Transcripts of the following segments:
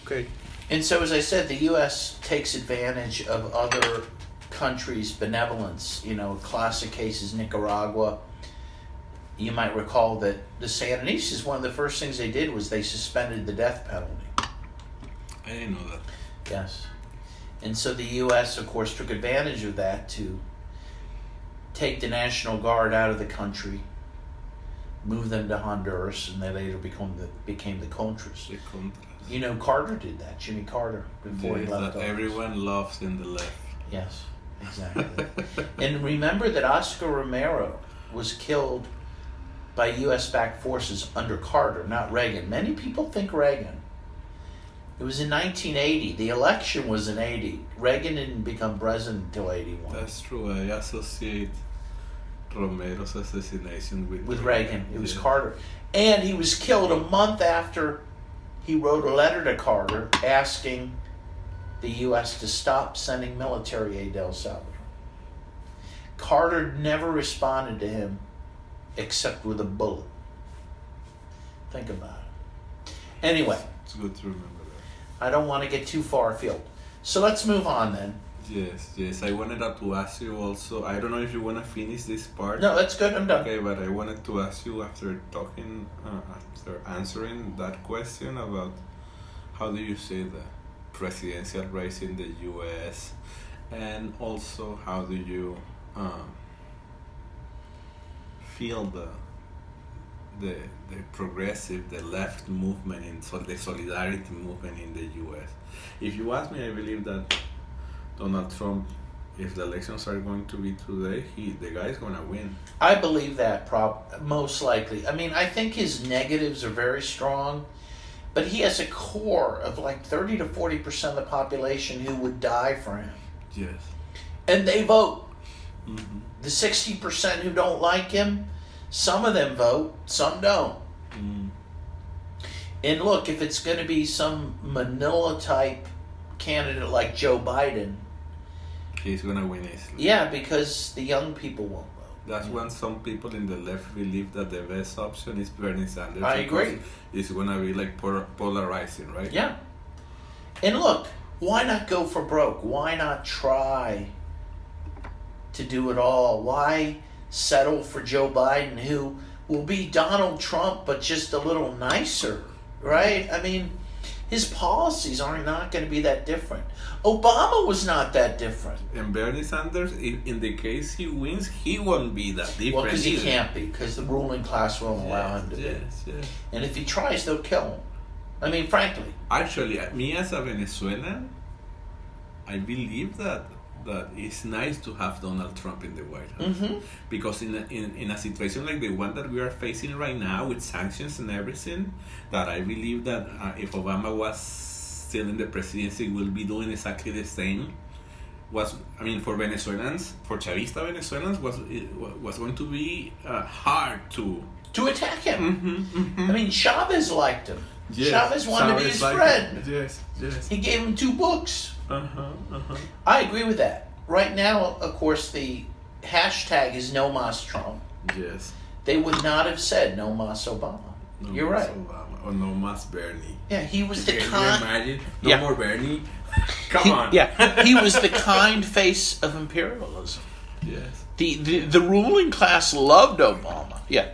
Okay. And so, as I said, the U.S. takes advantage of other countries' benevolence. You know, classic case is Nicaragua. You might recall that the Sandinistas, one of the first things they did was they suspended the death penalty. I didn't know that. Yes. And so the U.S., of course, took advantage of that to take the National Guard out of the country, move them to Honduras, and they later became the Contras. The Contras. You know, Carter did that, Jimmy Carter, before he left that office. everyone loves in the left. Yes, exactly. And remember that Oscar Romero was killed by U.S.-backed forces under Carter, not Reagan. Many people think Reagan. It was in 1980. The election was in 80. Reagan didn't become president until 81. That's true. I associate Romero's assassination with Reagan. It was Carter. And he was killed a month after he wrote a letter to Carter asking the U.S. to stop sending military aid to El Salvador. Carter never responded to him except with a bullet. Think about it. Anyway. It's good to remember that. I don't want to get too far afield. So let's move on then. Yes. I wanted to ask you also, I don't know if you want to finish this part. No, that's good. I'm done. Okay, but I wanted to ask you after answering that question about how do you see the presidential race in the U.S. and also how do you feel the progressive, the left movement, the solidarity movement in the U.S. If you ask me, I believe that Donald Trump, if the elections are going to be today, the guy is going to win. I believe that most likely. I mean, I think his negatives are very strong, but he has a core of like 30 to 40% of the population who would die for him. Yes. And they vote. Mm-hmm. The 60% who don't like him, some of them vote, some don't. Mm. And look, if it's going to be some Manila-type candidate like Joe Biden, he's going to win easily. Yeah, because the young people won't vote. That's when some people in the left believe that the best option is Bernie Sanders. I agree. It's going to be like polarizing, right? Yeah. And look, why not go for broke? Why not try to do it all? Why settle for Joe Biden, who will be Donald Trump, but just a little nicer, right? I mean, his policies are not going to be that different. Obama was not that different. And Bernie Sanders, in the case he wins, he won't be that different. Well, because he can't be, because the ruling class won't allow him to be. Yes. And if he tries, they'll kill him. I mean, frankly. Actually, me as a Venezuelan, I believe that it's nice to have Donald Trump in the White House. Mm-hmm. Because in a situation like the one that we are facing right now with sanctions and everything, that I believe that if Obama was still in the presidency, will be doing exactly the same. For Venezuelans, for Chavista Venezuelans, was going to be hard to attack him. Mm-hmm, mm-hmm. I mean, Chavez liked him. Yes, Chavez wanted to be his friend. Yes. He gave him 2 books. Uh-huh. I agree with that. Right now, of course, the hashtag is No Mas Trump. Yes. They would not have said No Mas Obama. No You're mas right. Obama, or No Mas Bernie. Yeah, he was the Can you kind. imagine? No more Bernie. Come on. Yeah, he was the kind face of imperialism. Yes. The ruling class loved Obama. Yeah,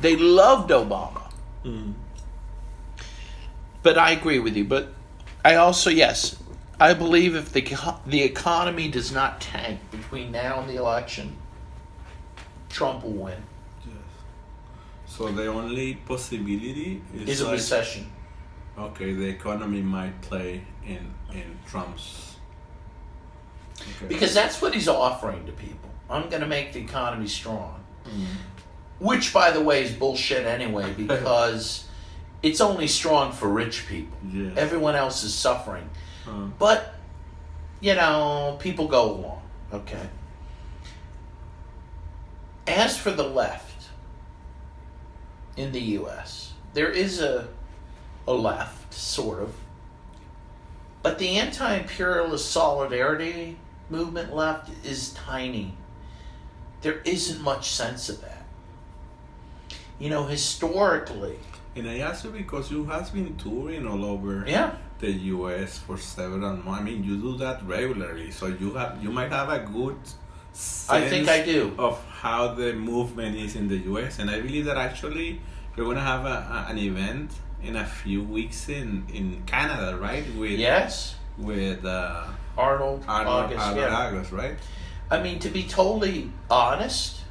they loved Obama. Mm. But I agree with you. But I also, yes, I believe if the economy does not tank between now and the election, Trump will win. Yes. So the only possibility is a recession. Okay, the economy might play in Trump's. Okay. Because that's what he's offering to people. I'm going to make the economy strong. Mm. Which, by the way, is bullshit anyway, because it's only strong for rich people. Yes. Everyone else is suffering. But, people go along. Okay. As for the left in the U.S., there is a left, sort of. But the anti-imperialist solidarity movement left is tiny. There isn't much sense of that. Historically. And I ask you because you have been touring all over. Yeah. the U.S. for several months. I mean, you do that regularly, so you might have a good sense I think I do. of how the movement is in the U.S. And I believe that actually we're going to have an event in a few weeks in Canada, right? Yes. With Arnold August, right? I mean, to be totally honest,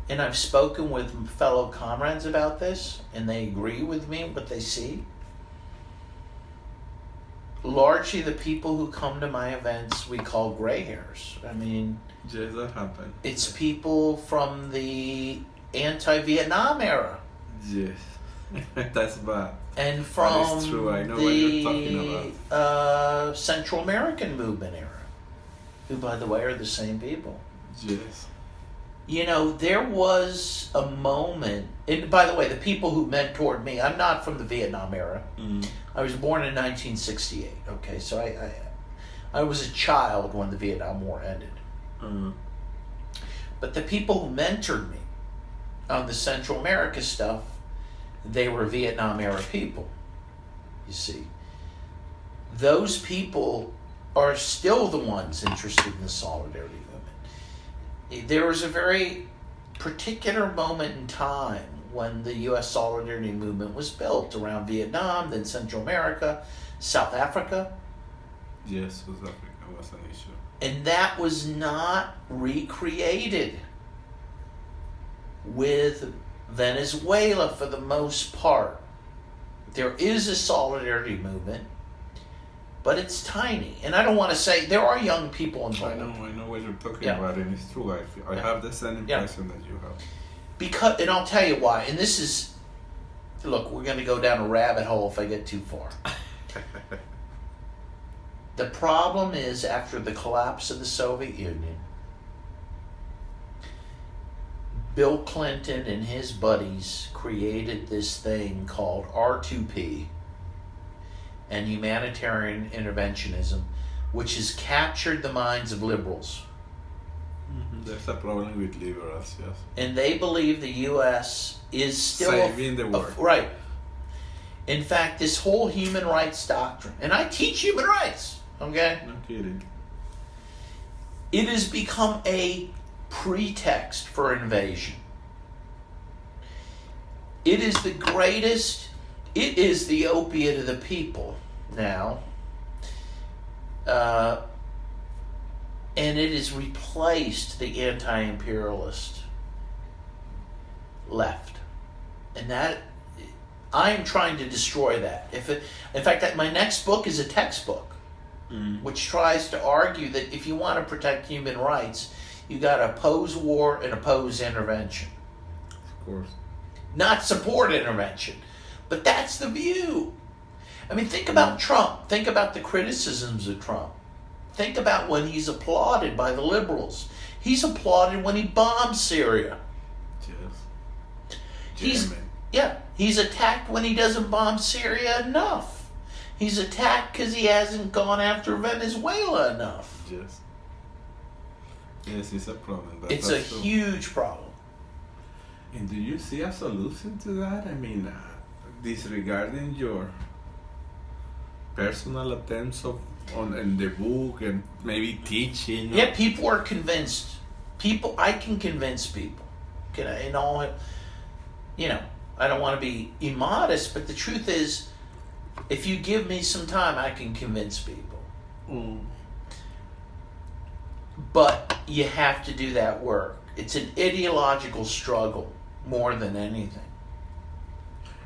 and I've spoken with fellow comrades about this, and they agree with me what they see. Largely the people who come to my events we call gray hairs. I mean, yes, that happened. It's people from the anti-Vietnam era. Yes, that's bad. And from that is true. I know what you're talking about. Central American movement era, who, by the way, are the same people. Yes. You know, there was a moment, and by the way, the people who mentored me, I'm not from the Vietnam era. I was born in 1968, okay? So I was a child when the Vietnam War ended. But the people who mentored me on the Central America stuff, they were Vietnam era people, you see. Those people are still the ones interested in the solidarity movement. There was a very particular moment in time when the U.S. solidarity movement was built around Vietnam, then Central America, South Africa. Yes, South Africa was an issue. And that was not recreated with Venezuela for the most part. There is a solidarity movement, but it's tiny. And I don't want to say, there are young people involved. I know what you're talking about, and it's true. I have the same impression that you have. Because, and I'll tell you why, and this is, look, we're going to go down a rabbit hole if I get too far. The problem is, after the collapse of the Soviet Union, Bill Clinton and his buddies created this thing called R2P and humanitarian interventionism, which has captured the minds of liberals. There's a problem with liberals, yes. And they believe the U.S. is still saving the world. Right. In fact, this whole human rights doctrine, and I teach human rights, okay? No kidding. It has become a pretext for invasion. It is the greatest, it is the opiate of the people now. And it has replaced the anti-imperialist left. And that, I am trying to destroy that. In fact, my next book is a textbook, which tries to argue that if you want to protect human rights, you got to oppose war and oppose intervention. Of course. Not support intervention. But that's the view. I mean, think about Trump. Think about the criticisms of Trump. Think about when he's applauded by the liberals. He's applauded when he bombs Syria. Yes. He's attacked when he doesn't bomb Syria enough. He's attacked because he hasn't gone after Venezuela enough. Yes. Yes, it's a problem. It's a huge problem. And do you see a solution to that? I mean, disregarding your personal attempts in the book and maybe teaching. Yeah, people are convinced. I can convince people. I don't want to be immodest, but the truth is, if you give me some time, I can convince people. But you have to do that work. It's an ideological struggle more than anything.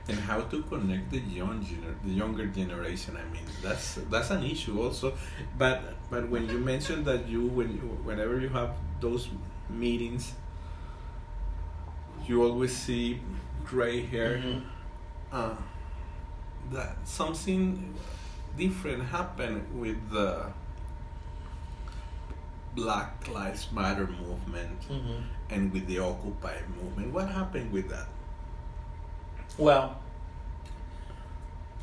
And how to connect the younger generation? I mean, that's an issue also. But when you mentioned that whenever you have those meetings, you always see gray hair. That something different happened with the Black Lives Matter movement and with the Occupy movement. What happened with that? Well,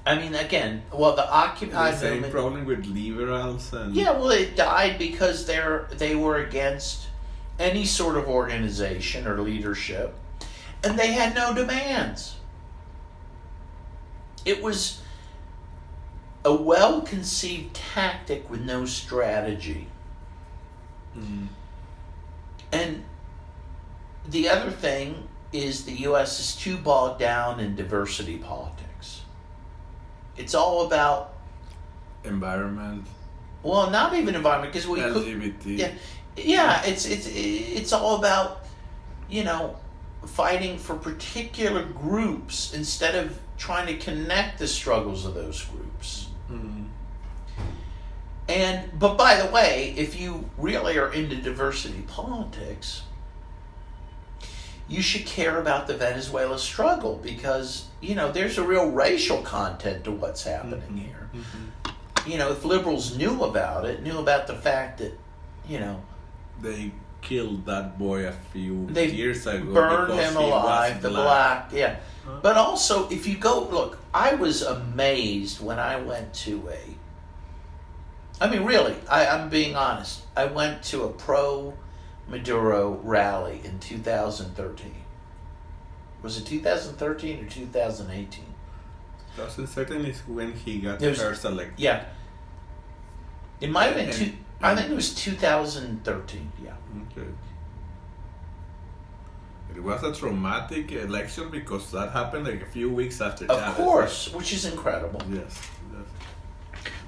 I mean, again, the Occupy the same movement, problem with liberals and it died because they were against any sort of organization or leadership, and they had no demands. It was a well-conceived tactic with no strategy. And the other thing is the U.S. is too bogged down in diversity politics. It's all about environment. Well, not even environment, because we LGBT. It's all about, fighting for particular groups instead of trying to connect the struggles of those groups. But by the way, if you really are into diversity politics, you should care about the Venezuela struggle, because, there's a real racial content to what's happening here. If liberals knew about the fact that, they killed that boy a few years ago. Burned him alive, the black. But also, if you go, look, I was amazed when I went to I'm being honest. I went to a pro-Maduro rally in 2013. Was it 2013 or 2018? 2013 is when he got first elected. Yeah. It might have been I think it was 2013, yeah. Okay. It was a traumatic election because that happened like a few weeks after Chavez. Of course, which is incredible. Yes.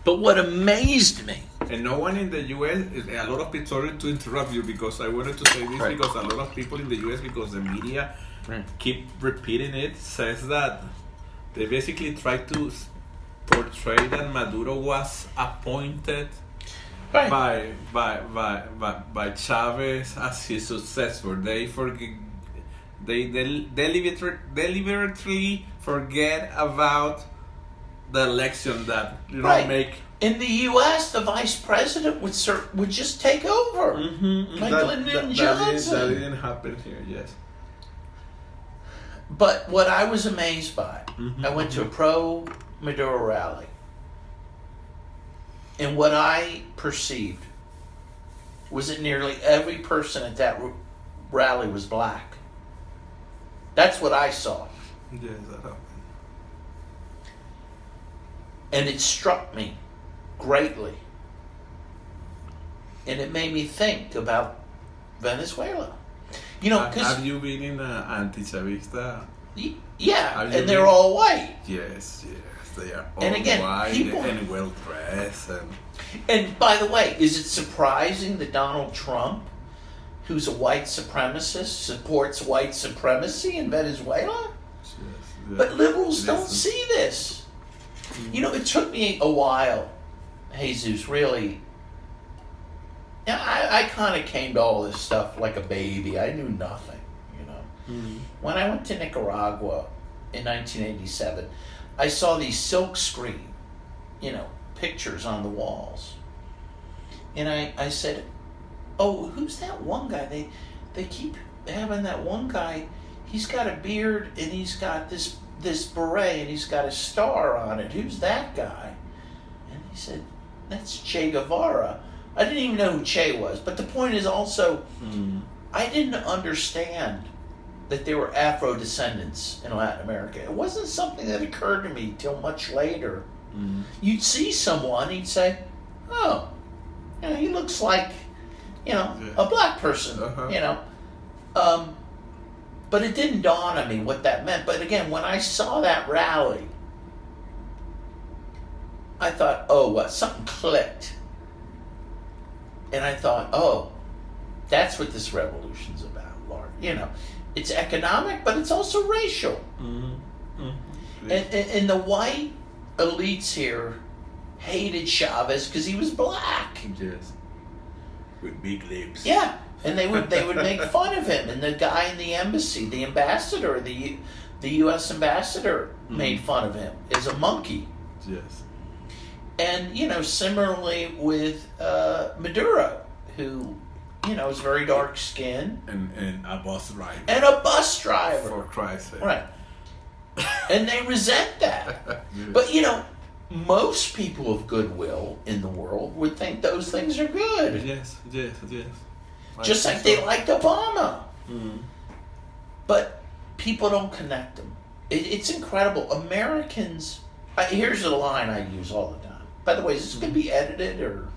But what amazed me... And no one in the U.S., a lot of people, sorry to interrupt you, because I wanted to say this, because a lot of people in the U.S., because the media keep repeating it, says that they basically try to portray that Maduro was appointed by Chavez as his successor. They deliberately forget about the election that make. In the U.S., the vice president would just take over, like Lyndon Johnson. That didn't happen here. Yes. But what I was amazed by, I went to a pro-Maduro rally. And what I perceived was that nearly every person at that rally was black. That's what I saw. Yes, that happened. And it struck me greatly. And it made me think about Venezuela. Have you been in an anti-Chavista? Yeah, and they're all white. Yes. They are all white and well dressed. And by the way, is it surprising that Donald Trump, who's a white supremacist, supports white supremacy in Venezuela? Yes. But liberals don't see this. It took me a while, Jesus, really. I kind of came to all this stuff like a baby. I knew nothing, When I went to Nicaragua in 1987, I saw these silk screen, pictures on the walls. And I said, oh, who's that one guy? They keep having that one guy. He's got a beard and he's got this beret and he's got a star on it. Who's that guy? And he said, that's Che Guevara. I didn't even know who Che was. But the point is also, I didn't understand that there were Afro-descendants in Latin America. It wasn't something that occurred to me till much later. You'd see someone, he'd say, oh, he looks like, a black person, But it didn't dawn on me what that meant. But again, when I saw that rally, I thought, something clicked. And I thought, that's what this revolution's about, Lord. It's economic, but it's also racial. And the white elites here hated Chavez because he was black. Yes. With big lips. Yeah. And they would make fun of him. And the guy in the embassy, the ambassador, the U.S. ambassador made fun of him as a monkey. Yes. And, similarly with Maduro, who, is very dark-skinned. And a bus driver. For Christ's sake. Right. And they resent that. Yes. But, most people of goodwill in the world would think those things are good. Yes. Just like they liked Obama. But people don't connect them. It's incredible. Americans, Here's a line I use all the time. By the way, is this going to be edited or?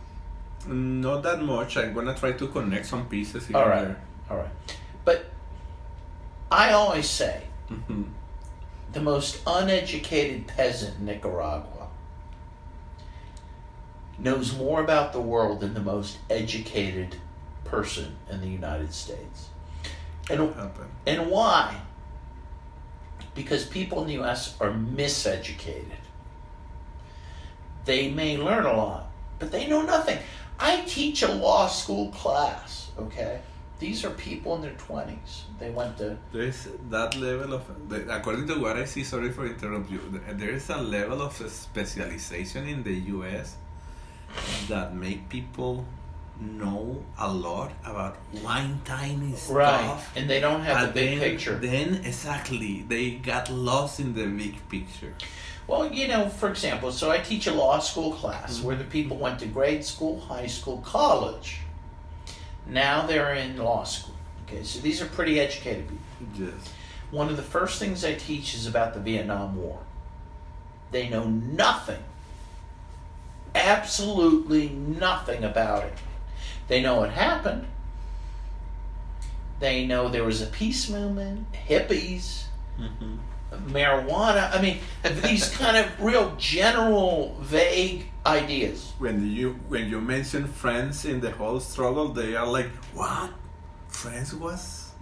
Not that much. I'm gonna try to connect some pieces here All and right, there. all right. But I always say Mm-hmm. the most uneducated peasant in Nicaragua knows more about the world than the most educated person in the United States. And why? Because people in the U.S. are miseducated. They may learn a lot, but they know nothing. I teach a law school class, okay? These are people in their 20s. They went to... There's that level of... According to what I see, sorry for interrupting you, there is a level of specialization in the U.S. that make people know a lot about one tiny stuff. Right, and they don't have the big picture. Then, exactly, they got lost in the big picture. Well, for example, so I teach a law school class where the people went to grade school, high school, college. Now they're in law school. Okay, so these are pretty educated people. Yes. One of the first things I teach is about the Vietnam War. They know nothing, absolutely nothing about it. They know it happened. They know there was a peace movement, hippies, marijuana. I mean, these kind of real general, vague ideas. When you mention France in the whole struggle, they are like, what? France was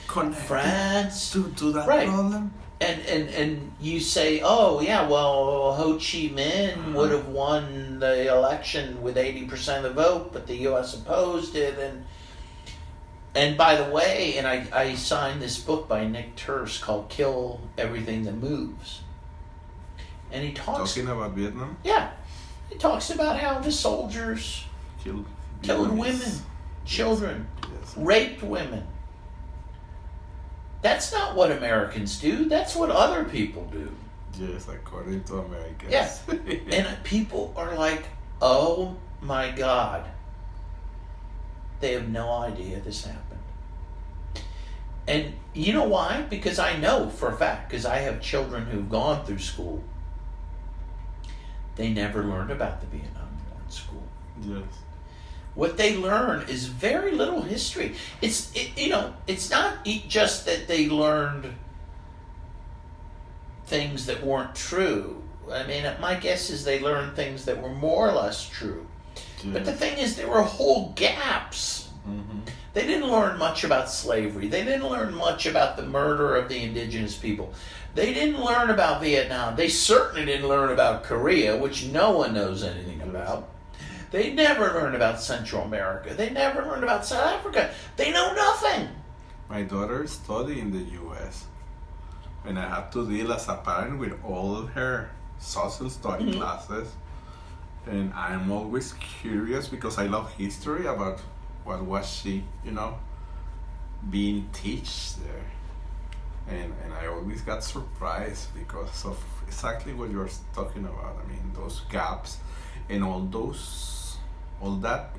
connected to that problem? And you say, oh yeah, well, Ho Chi Minh would have won the election with 80% of the vote, but the U.S. opposed it, and by the way, and I signed this book by Nick Turse called Kill Everything That Moves. And he talks... Talking about Vietnam? Yeah. He talks about how the soldiers killed women, children, raped women. That's not what Americans do. That's what other people do. Yes, according to Americans. Yes. And people are like, oh my God. They have no idea this happened. And you know why? Because I know for a fact, because I have children who've gone through school. They never learned about the Vietnam War in school. Yes. What they learn is very little history. It's not just that they learned things that weren't true. I mean, my guess is they learned things that were more or less true. Yes. But the thing is, there were whole gaps. Mm-hmm. They didn't learn much about slavery. They didn't learn much about the murder of the indigenous people. They didn't learn about Vietnam. They certainly didn't learn about Korea, which no one knows anything about. They never learned about Central America. They never learned about South Africa. They know nothing. My daughter studied in the U.S. and I had to deal as a parent with all of her social study classes. And I'm always curious because I love history about what was she, being taught there. And I always got surprised because of exactly what you're talking about. I mean, those gaps and all that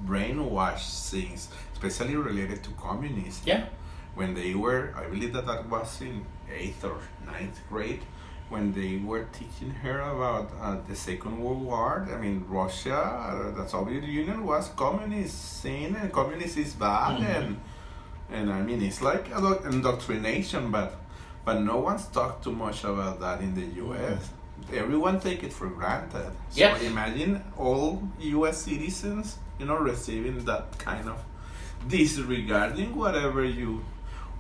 brainwash things, especially related to communism. Yeah. When they were, I believe that was in 8th or 9th grade, when they were teaching her about the Second World War. I mean, Russia, the Soviet Union was communist scene, and communist is bad, and I mean, it's like indoctrination, but no one's talked too much about that in the U.S. Everyone take it for granted. So yes. Imagine all U.S. citizens, receiving that kind of disregarding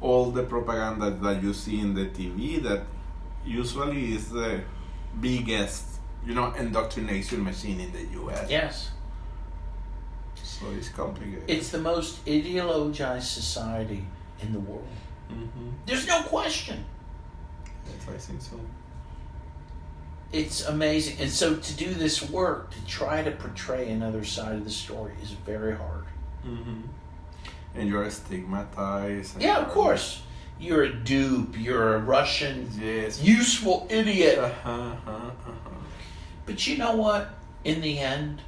all the propaganda that you see in the TV that usually is the biggest, indoctrination machine in the U.S. Yes. So it's complicated. It's the most ideologized society in the world. Mm-hmm. There's no question. Yes, I think so. It's amazing. And so to do this work, to try to portray another side of the story is very hard. Mm-hmm. And you're stigmatized. Yeah, of course. You're a dupe. You're a Russian, useful idiot. But you know what? In the end,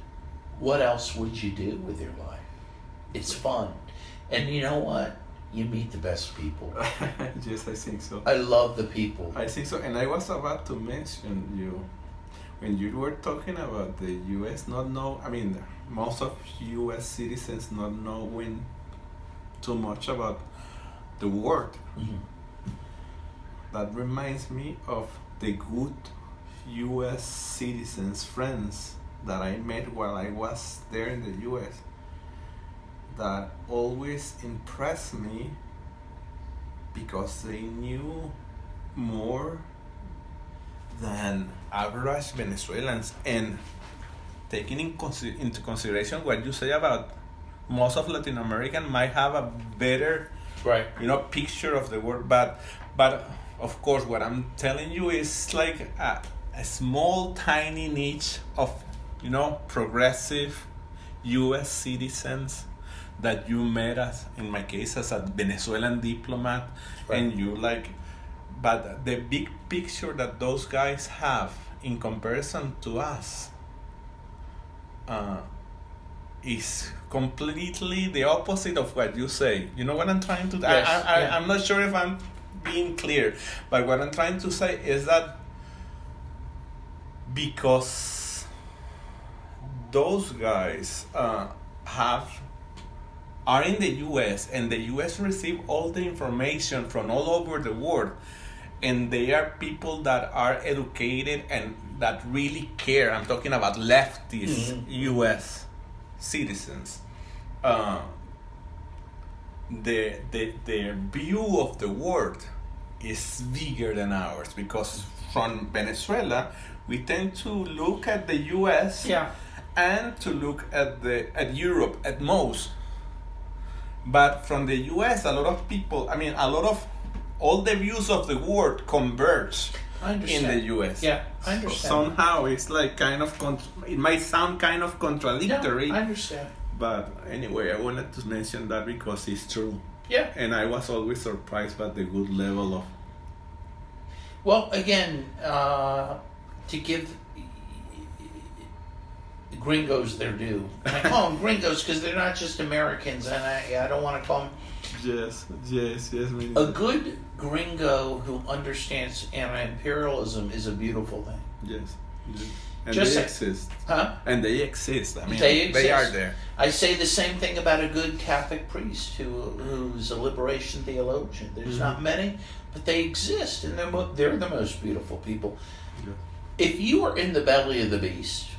what else would you do with your life? It's fun. And you know what? You meet the best people. Yes, I think so. I love the people. I think so. And I was about to mention you when you were talking about the U.S. not know, I mean, most of U.S. citizens not knowing too much about the world. Mm-hmm. That reminds me of the good U.S. citizens friends that I met while I was there in the U.S. that always impressed me because they knew more than average Venezuelans, and taking into consideration what you say about most of Latin American might have a better Right. picture of the world, but of course what I'm telling you is like a small tiny niche of progressive US citizens that you met, as in my case, as a Venezuelan diplomat. Right. And you but the big picture that those guys have in comparison to us is completely the opposite of what you say. You know what I'm trying to... Yes, I'm not sure if I'm being clear, but what I'm trying to say is that because those guys are in the US, and the US receive all the information from all over the world, and they are people that are educated and that really care. I'm talking about leftist US citizens. Their view of the world is bigger than ours, because from Venezuela we tend to look at the US and to look at Europe at most. But from the US, a lot of people, all the views of the world converge in the US. Yeah, I understand. So somehow it's like it might sound kind of contradictory. No, I understand. But anyway, I wanted to mention that because it's true. Yeah. And I was always surprised by the good level of... Well, again, to give gringos their due. And I call them gringos because they're not just Americans, and I don't want to call them... Yes. A good gringo who understands anti-imperialism is a beautiful thing. Yes. And just they exist. Huh? And they exist. They are there. I say the same thing about a good Catholic priest who's a liberation theologian. There's not many, but they exist, and they're the most beautiful people. Yeah. If you are in the belly of the beast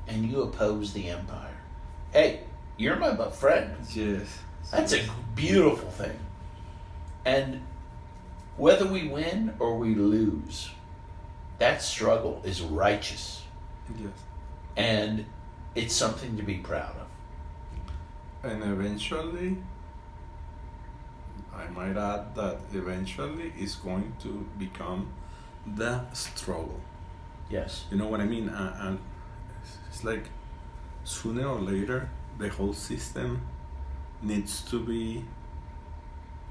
and you oppose the empire, hey, you're my friend. Yes. That's a beautiful thing. And whether we win or we lose, that struggle is righteous. Yes. And it's something to be proud of. And eventually, I might add that eventually it's going to become the struggle. Yes. You know what I mean? And it's like sooner or later, the whole system needs to be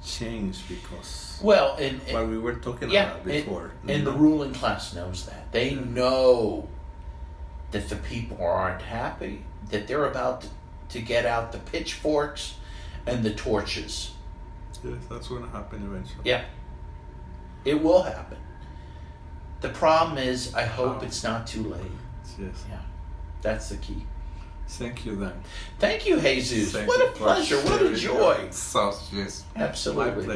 changed, because what we were talking about before. And the ruling class knows that. They know that the people aren't happy, that they're about to get out the pitchforks and the torches. Yes, that's going to happen eventually. Yeah. It will happen. The problem is, I hope it's not too late. Yes. Yeah. That's the key. Thank you, Dan. Thank you, Jesus. What a pleasure. What a joy. So, yes. Absolutely.